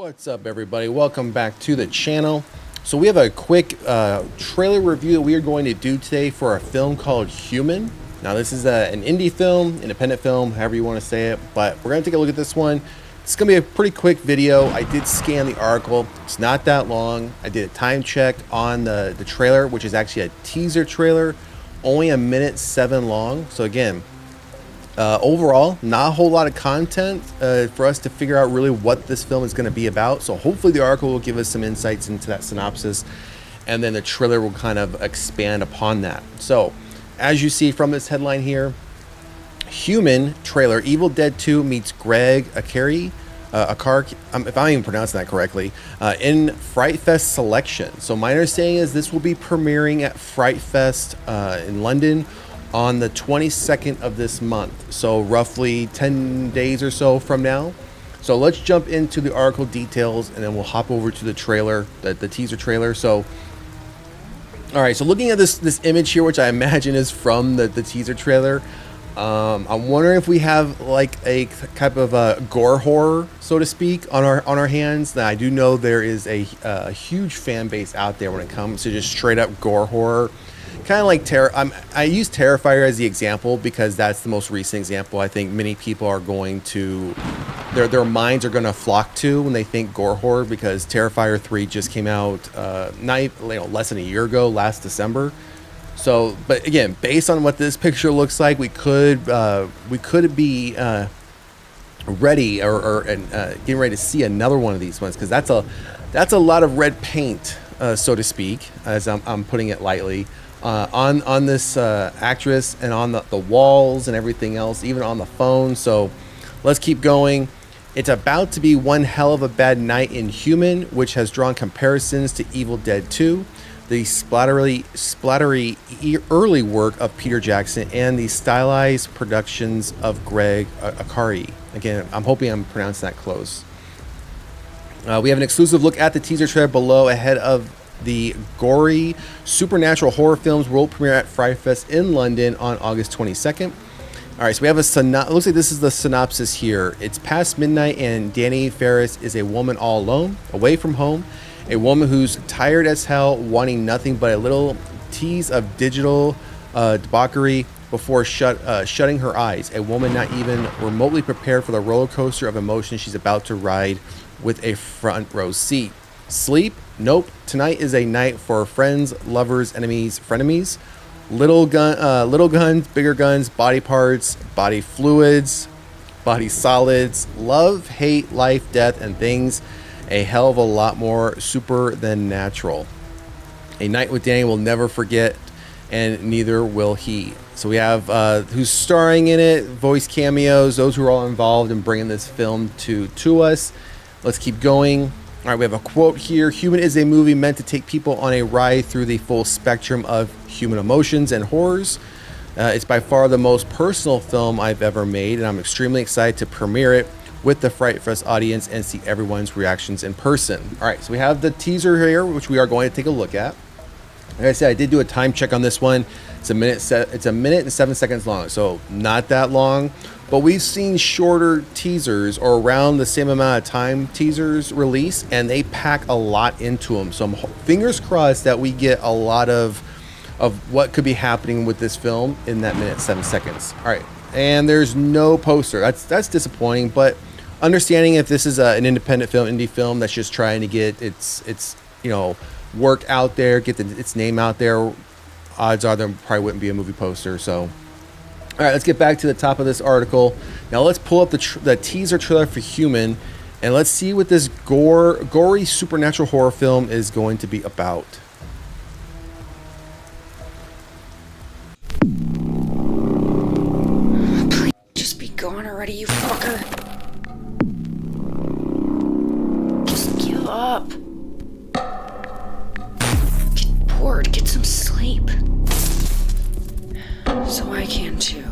What's up, everybody? Welcome back to the channel. So we have a quick trailer review that we are going to do today for a film called Human. Now this is an indie film, independent film, however you want to say it, but we're going to take a look at this one. It's going to be a pretty quick video. I did scan the article. It's not that long. I did a time check on the trailer, which is actually a teaser trailer, only 1:07 long. So again, overall, not a whole lot of content for us to figure out really what this film is going to be about. So hopefully the article will give us some insights into that synopsis, and then the trailer will kind of expand upon that. So as you see from this headline here, Human trailer, Evil Dead 2 meets Gregg, Araki, if I'm even pronouncing that correctly, in FrightFest selection. So my understanding is this will be premiering at FrightFest in London on the 22nd of this month, so roughly 10 days or so from now. So let's jump into the article details, and then we'll hop over to the trailer, the teaser trailer. So all right, so looking at this image here, which I imagine is from the teaser trailer, I'm wondering if we have like a type of a gore horror, so to speak, on our hands. Now I do know there is a huge fan base out there when it comes to just straight up gore horror. Kind of like I use Terrifier as the example because that's the most recent example I think many people are going to, their minds are going to flock to when they think gore horror, because Terrifier 3 just came out less than a year ago, last December. So, but again, based on what this picture looks like, we could be ready or getting ready to see another one of these ones, because that's a lot of red paint, so to speak, as I'm putting it lightly. On this actress, and on the walls and everything else, even on the phone. So let's keep going. It's about to be one hell of a bad night in Human, which has drawn comparisons to Evil Dead 2, the splattery early work of Peter Jackson, and the stylized productions of Gregg, Araki. Again, I'm hoping I'm pronouncing that close. We have an exclusive look at the teaser trailer below ahead of the gory supernatural horror film's world premiere at FrightFest in London on August 22nd. All right, so we have it looks like this is the synopsis here. It's past midnight, and Danny Ferris is a woman all alone, away from home, a woman who's tired as hell, wanting nothing but a little tease of digital debauchery before shutting her eyes. A woman not even remotely prepared for the roller coaster of emotion she's about to ride with a front row seat. Sleep? Nope. Tonight is a night for friends, lovers, enemies, frenemies. Little guns, bigger guns, body parts, body fluids, body solids, love, hate, life, death, and things. A hell of a lot more super than natural. A night with Danny will never forget, and neither will he. So we have who's starring in it, voice cameos, those who are all involved in bringing this film to us. Let's keep going. All right, we have a quote here. Human is a movie meant to take people on a ride through the full spectrum of human emotions and horrors. It's by far the most personal film I've ever made, and I'm extremely excited to premiere it with the FrightFest audience and see everyone's reactions in person. All right, so we have the teaser here, which we are going to take a look at. Like I said, I did do a time check on this one. It's a minute and 7 seconds long, so not that long. But we've seen shorter teasers, or around the same amount of time teasers release, and they pack a lot into them. So I'm fingers crossed that we get a lot of what could be happening with this film in that minute 7 seconds. All right, and there's no poster. That's disappointing, but understanding if this is an independent film, indie film that's just trying to get its work out there, get its name out there, odds are there probably wouldn't be a movie poster. So all right, let's get back to the top of this article. Now let's pull up the teaser trailer for Human, and let's see what this gory supernatural horror film is going to be about. Please just be gone already, you fucker. Just give up. Get bored, get some sleep. So I can too.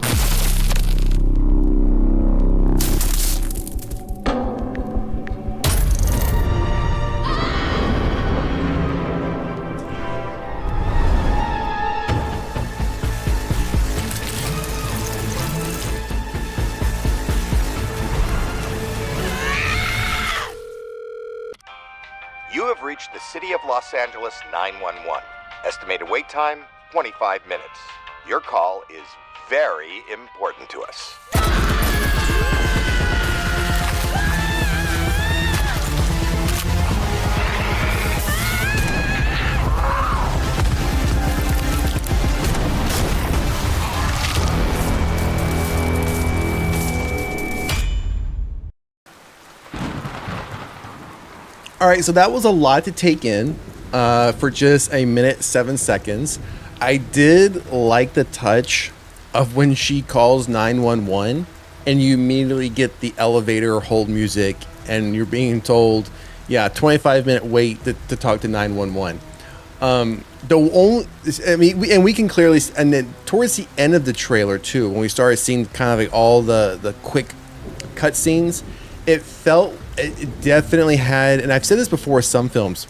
You have reached the City of Los Angeles 911. Estimated wait time, 25 minutes. Your call is very important to us. All right, so that was a lot to take in for just a minute, 7 seconds. I did like the touch of when she calls 911 and you immediately get the elevator hold music and you're being told, yeah, 25-minute wait to talk to 911. We can clearly, and then towards the end of the trailer too, when we started seeing kind of like all the quick cut scenes, it definitely had, and I've said this before with some films,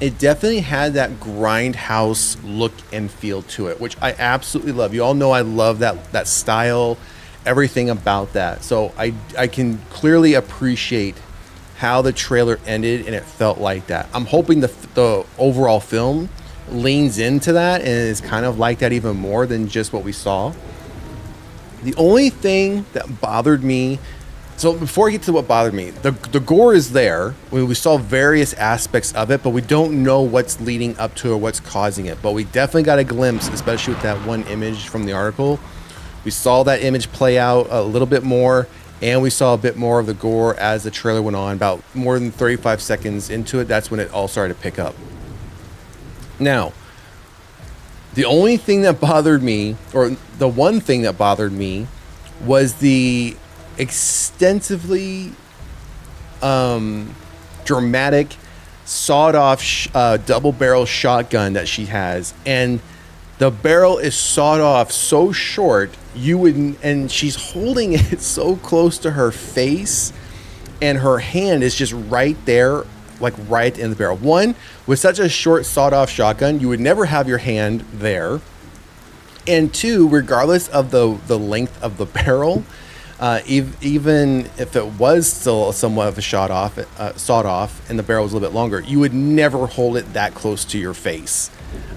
it definitely had that grindhouse look and feel to it, which I absolutely love. You all know I love that style, everything about that. So I can clearly appreciate how the trailer ended and it felt like that. I'm hoping the overall film leans into that and is kind of like that even more than just what we saw. The only thing that bothered me, so before I get to what bothered me, the gore is there. We saw various aspects of it, but we don't know what's leading up to or what's causing it. But we definitely got a glimpse, especially with that one image from the article. We saw that image play out a little bit more, and we saw a bit more of the gore as the trailer went on. About more than 35 seconds into it, that's when it all started to pick up. Now, the only thing that bothered me, or the one thing that bothered me, was the extensively dramatic sawed-off double-barrel shotgun that she has, and the barrel is sawed off so short and she's holding it so close to her face, and her hand is just right there, like right in the barrel. One, with such a short sawed-off shotgun, you would never have your hand there, and two, regardless of the length of the barrel, even if it was still somewhat of a sawed off and the barrel was a little bit longer, you would never hold it that close to your face.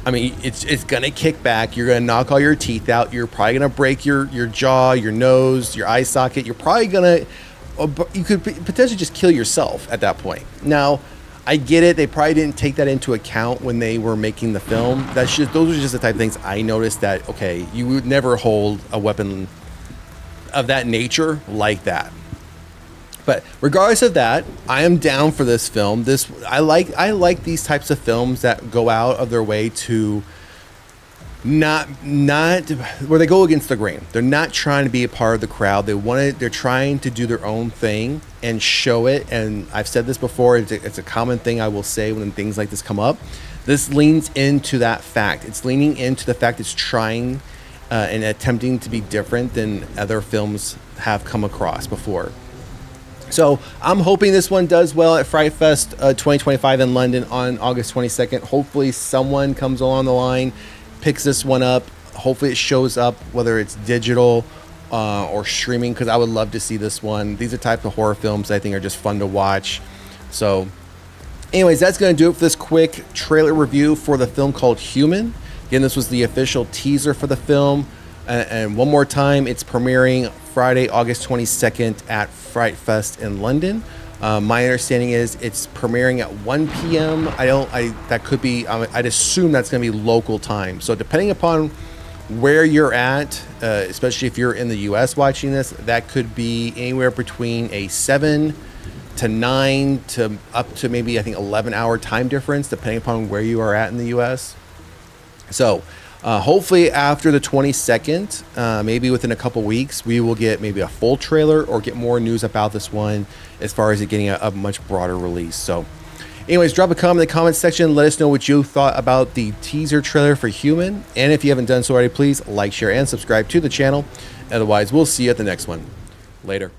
I mean, it's gonna kick back. You're gonna knock all your teeth out. You're probably gonna break your jaw, your nose, your eye socket. You could potentially just kill yourself at that point. Now, I get it. They probably didn't take that into account when they were making the film. Those are just the type of things I noticed that, okay, you would never hold a weapon of that nature like that. But regardless of that, I am down for this film. I like these types of films that go out of their way to not where they go against the grain. They're not trying to be a part of the crowd. They're trying to do their own thing and show it. And I've said this before, it's a common thing I will say when things like this come up. This leans into that fact. It's leaning into the fact it's trying and attempting to be different than other films have come across before. So I'm hoping this one does well at FrightFest 2025 in London on August 22nd. Hopefully someone comes along the line, picks this one up. Hopefully it shows up, whether it's digital or streaming, because I would love to see this one. These are type of horror films I think are just fun to watch. So anyways, that's going to do it for this quick trailer review for the film called Human. Again, this was the official teaser for the film. And one more time, it's premiering Friday, August 22nd at FrightFest in London. My understanding is it's premiering at 1 p.m. I'd assume that's going to be local time. So depending upon where you're at, especially if you're in the US watching this, that could be anywhere between a 7 to 9 to up to maybe, I think, 11-hour time difference, depending upon where you are at in the US. So hopefully after the 22nd, maybe within a couple weeks, we will get maybe a full trailer or get more news about this one as far as it getting a much broader release. So anyways, drop a comment in the comment section. Let us know what you thought about the teaser trailer for Human. And if you haven't done so already, please like, share, and subscribe to the channel. Otherwise, we'll see you at the next one. Later.